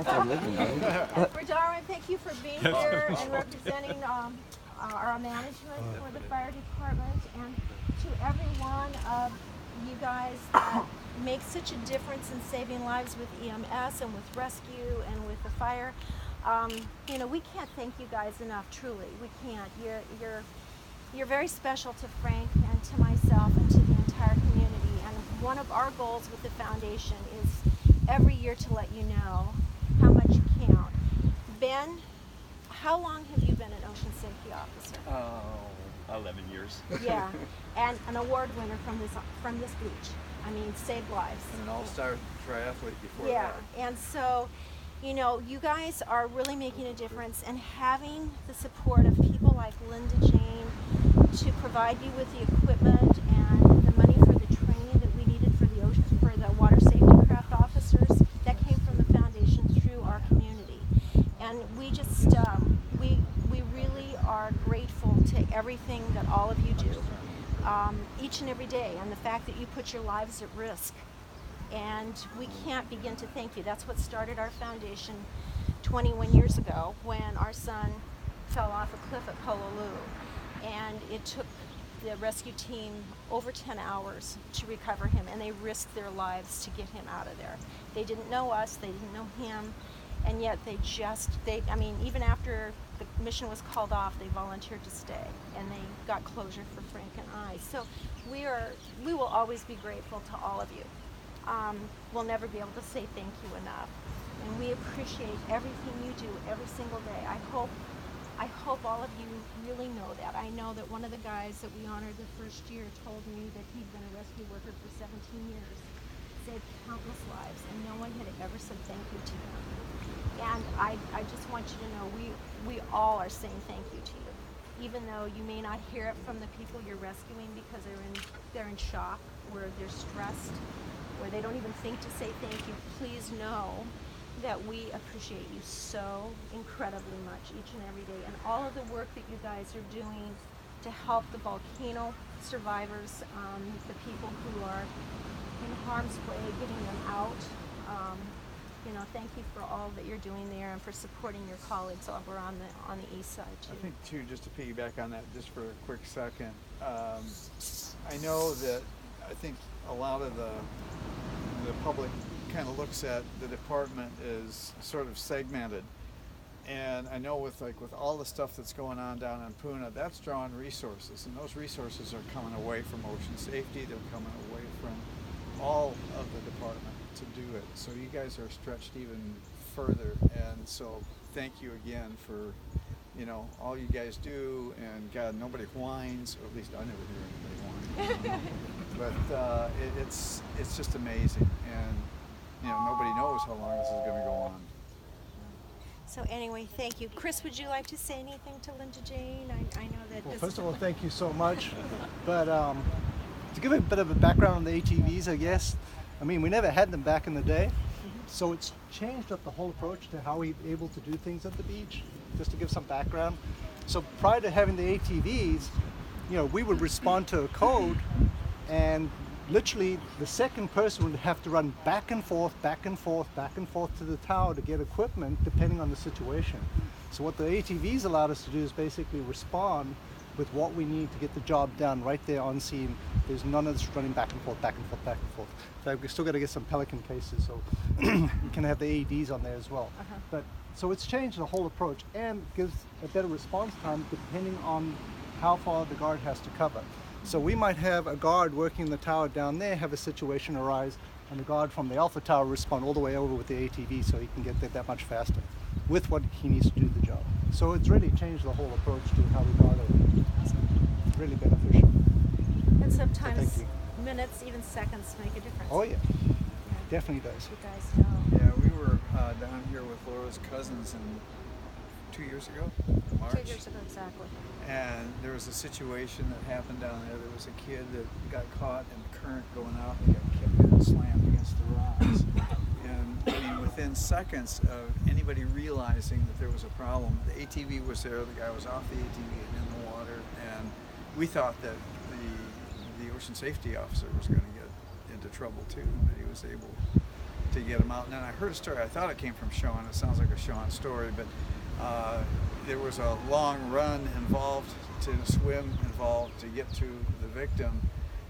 That's our living, though. For Darwin, thank you for being here and representing our management for the fire department, and to every one of you guys that make such a difference in saving lives with EMS and with rescue and with the fire. You know, we can't thank you guys enough, truly. We can't. You're very special to Frank and to myself and to the entire community. And one of our goals with the foundation is every year to let you know how much you count. Ben, how long have you been an ocean safety officer? 11 years. Yeah, and an award winner from this beach. I mean, saved lives. And an all-star triathlete before yeah, that. and so, you know, you guys are really making a difference, and having the support of people like Linda Jane to provide you with the equipment and the money for the training that we needed for the water safety craft officers, that came from the foundation through our community. And we just, we really are grateful to everything that all of you do, each and every day, and the fact that you put your lives at risk. And we can't begin to thank you. That's what started our foundation 21 years ago when our son fell off a cliff at Pololu. And it took the rescue team over 10 hours to recover him, and they risked their lives to get him out of there. They didn't know us, they didn't know him, and yet I mean, even after the mission was called off, they volunteered to stay, and they got closure for Frank and I. So we will always be grateful to all of you. We'll never be able to say thank you enough, and we appreciate everything you do every single day. I hope all of you really know that. I know that one of the guys that we honored the first year told me that he'd been a rescue worker for 17 years, saved countless lives, and no one had ever said thank you to him. And I just want you to know we all are saying thank you to you, even though you may not hear it from the people you're rescuing because they're in shock, or they're stressed, or they don't even think to say thank you. Please know that we appreciate you so incredibly much each and every day, and all of the work that you guys are doing to help the volcano survivors, the people who are in harm's way, getting them out. You know, thank you for all that you're doing there and for supporting your colleagues over on the east side too. I think too, just to piggyback on that just for a quick second, I know that I think a lot of the public kind of looks at the department as sort of segmented, and I know with all the stuff that's going on down in Puna, that's drawing resources, and those resources are coming away from ocean safety. They're coming away from all of the department to do it. So you guys are stretched even further, and so thank you again for, you know, all you guys do. And God, nobody whines, or at least I never hear anybody whine. But it's just amazing, and you know, nobody knows how long this is going to go on. So anyway, thank you. Chris, would you like to say anything to Linda Jane? I know that. Well, first of all, thank you so much. But to give a bit of a background on the ATVs, I guess, I mean, we never had them back in the day, so it's changed up the whole approach to how we're able to do things at the beach. Just to give some background. So prior to having the ATVs, you know, we would respond to a code, and literally the second person would have to run back and forth, back and forth, back and forth to the tower to get equipment depending on the situation. So what the ATVs allowed us to do is basically respond with what we need to get the job done right there on scene. There's none of this running back and forth, back and forth, back and forth. In fact, we've still got to get some Pelican cases, so we can have the AEDs on there as well. But so it's changed the whole approach and gives a better response time depending on how far the guard has to cover. So we might have a guard working the tower down there, have a situation arise, and the guard from the Alpha Tower respond all the way over with the ATV so he can get there that much faster with what he needs to do the job. So it's really changed the whole approach to how we guard it. It's really beneficial. And sometimes minutes, even seconds, make a difference. Oh yeah, definitely does. You guys know. Yeah, we were down here with Laura's cousins 2 years ago, March. 2 years ago, exactly. And there was a situation that happened down there. There was a kid that got caught in the current going out and got kicked and slammed against the rocks. And I mean, within seconds of anybody realizing that there was a problem, the ATV was there, the guy was off the ATV and in the water, and we thought that the ocean safety officer was going to get into trouble too, but he was able to get them out. And then I heard a story. I thought it came from Sean. It sounds like a Sean story, but there was a long run involved, to swim involved to get to the victim.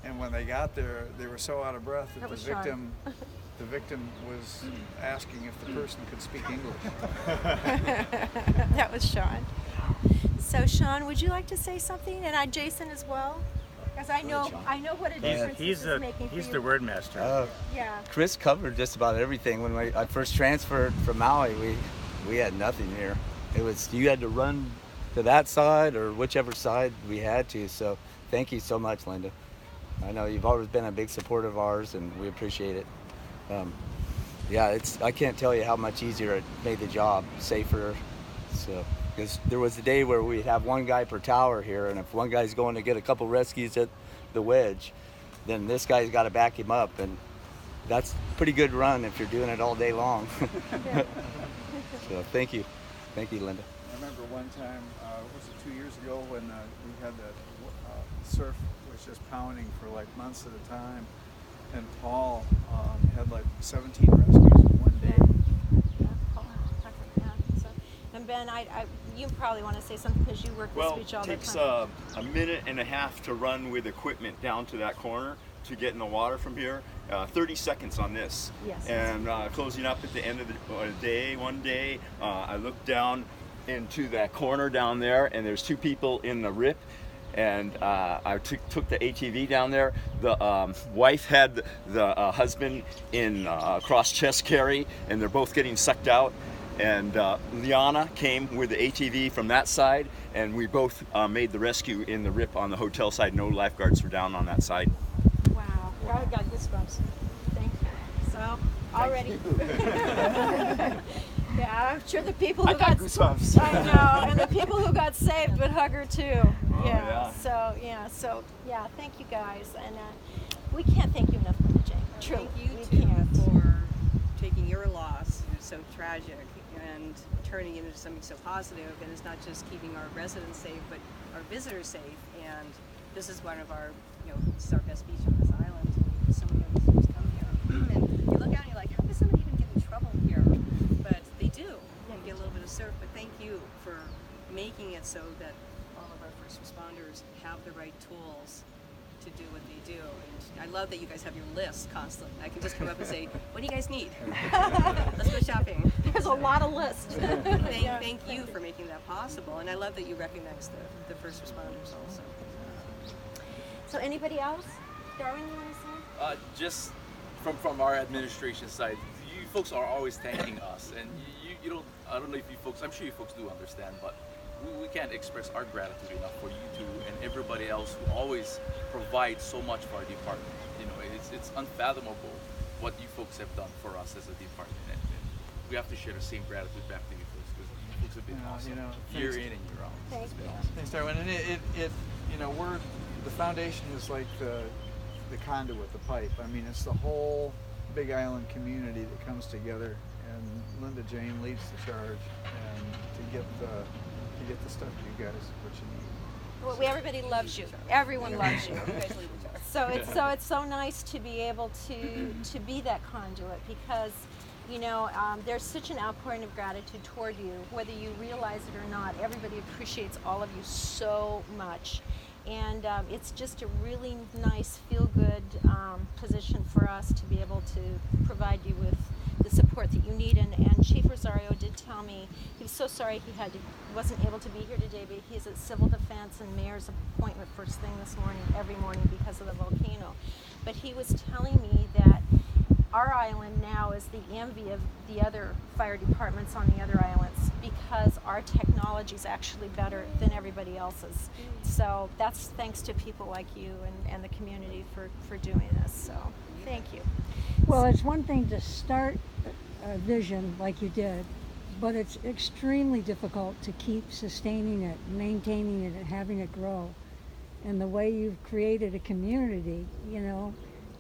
And when they got there, they were so out of breath that the victim was asking if the person could speak English. That was Sean. So Sean, would you like to say something? And Jason as well? Because I know what a difference this is making for you. He's the word master. Yeah. Chris covered just about everything. When I first transferred from Maui, we had nothing here. It was, you had to run to that side or whichever side we had to. So thank you so much, Linda. I know you've always been a big supporter of ours, and we appreciate it. I can't tell you how much easier it made the job, safer. So, because there was a day where we'd have one guy per tower here, and if one guy's going to get a couple rescues at the wedge, then this guy's got to back him up, and that's a pretty good run if you're doing it all day long. So thank you, Linda. I remember one time, was it 2 years ago, when we had the surf was just pounding for like months at a time, and Paul had like 17 rescues in one day. Yeah, Paul, so, and Ben, you probably want to say something because you work with speech all the time. Well, it takes a minute and a half to run with equipment down to that corner to get in the water from here. 30 seconds on this. Yes. And closing up at the end of the day, one day, I looked down into that corner down there, and there's two people in the rip. And I took the ATV down there. The wife had the husband in cross chest carry, and they're both getting sucked out. And Liana came with the ATV from that side, and we both made the rescue in the rip on the hotel side. No lifeguards were down on that side. Wow, I got goosebumps. Thank you. So already. Yeah, I'm sure the people who got goosebumps. I know, and the people who got saved would hug her too. Yeah. So thank you guys, and we can't thank you enough, Jane. Truly, Thank we you can't. for taking your loss, it was so tragic, and turning it into something so positive. And it's not just keeping our residents safe, but our visitors safe. And this is one of our, this is our best beach on this island. So many other visitors come here, and you look out and you're like, how does somebody even get in trouble here? But they do. You get a little bit of surf. But thank you for making it so that all of our first responders have the right tools to do what they do. And I love that you guys have your list constantly. I can just come up and say, what do you guys need? Let's go shopping. There's a lot of lists. Thank you for making that possible. And I love that you recognize the first responders also. So anybody else? Darwin, you want to say? Just from our administration side, you folks are always thanking us, and you don't. I don't know if you folks. I'm sure you folks do understand, but we can't express our gratitude enough for you two and everybody else who always provides so much for our department. It's unfathomable what you folks have done for us as a department, and we have to share the same gratitude back to you folks, because you folks have been awesome year in and year out. Thank It's been you. awesome. Thanks, Darwin. And we're the foundation is like the conduit, the pipe. I mean, it's the whole Big Island community that comes together, and Linda Jane leads the charge, and to get the stuff to you guys what you need. Well, everybody loves you. Everyone loves you. So it's so nice to be able to be that conduit, because there's such an outpouring of gratitude toward you, whether you realize it or not. Everybody appreciates all of you so much, and it's just a really nice, feel-good position for us to be able to provide you with the support that you need. And Chief Rosario did tell me he was so sorry he wasn't able to be here today, but he's at Civil Defense and Mayor's appointment first thing this morning, every morning, because of the volcano. But he was telling me that our island now is the envy of the other fire departments on the other islands, because our technology is actually better than everybody else's. So that's thanks to people like you and the community for doing this. So thank you. Well, it's one thing to start a vision like you did, but it's extremely difficult to keep sustaining it, maintaining it, and having it grow. And the way you've created a community,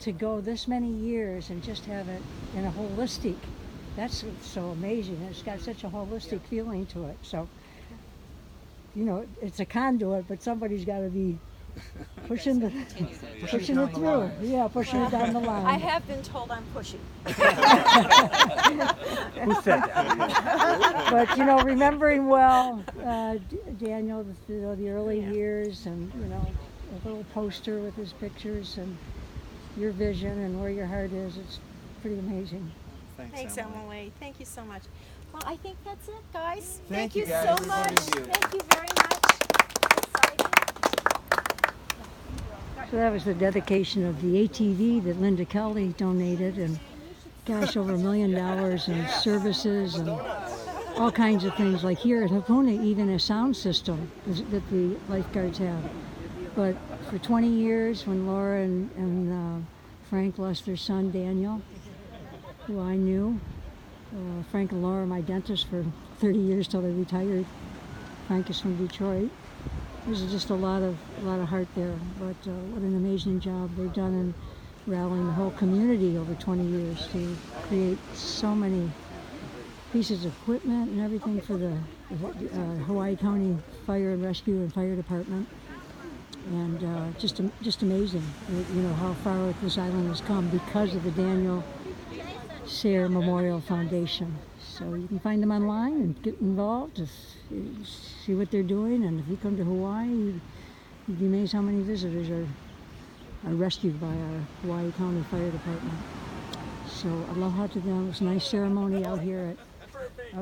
to go this many years and just have it in a holistic, that's so amazing. It's got such a holistic feeling to it. So, it's a conduit, but somebody's got to be pushing it through. Yeah, pushing it down the line. I have been told I'm pushy. Who said that? But remembering well, Daniel, the early years, and a little poster with his pictures and your vision and where your heart is. It's pretty amazing. Thanks, Emily. Thank you so much. Well, I think that's it, guys. Thank you you, guys. so much. Thank you. Thank you very much. So that was the dedication of the ATV that Linda Kelly donated, and gosh, over $1 million in services and all kinds of things. Like here at Hakuna, even a sound system that the lifeguards have. But for 20 years, when Laura and Frank lost their son Daniel, who I knew, Frank and Laura, my dentist for 30 years till they retired. Frank is from Detroit. There's just a lot of heart there. But what an amazing job they've done in rallying the whole community over 20 years to create so many pieces of equipment and everything for the Hawaii County Fire and Rescue and Fire Department. And just amazing, how far this island has come because of the Danny Sayre Memorial Foundation. So you can find them online and get involved, see what they're doing. And if you come to Hawaii, you'd be amazed how many visitors are rescued by our Hawaii County Fire Department. So aloha to them. It was a nice ceremony out here at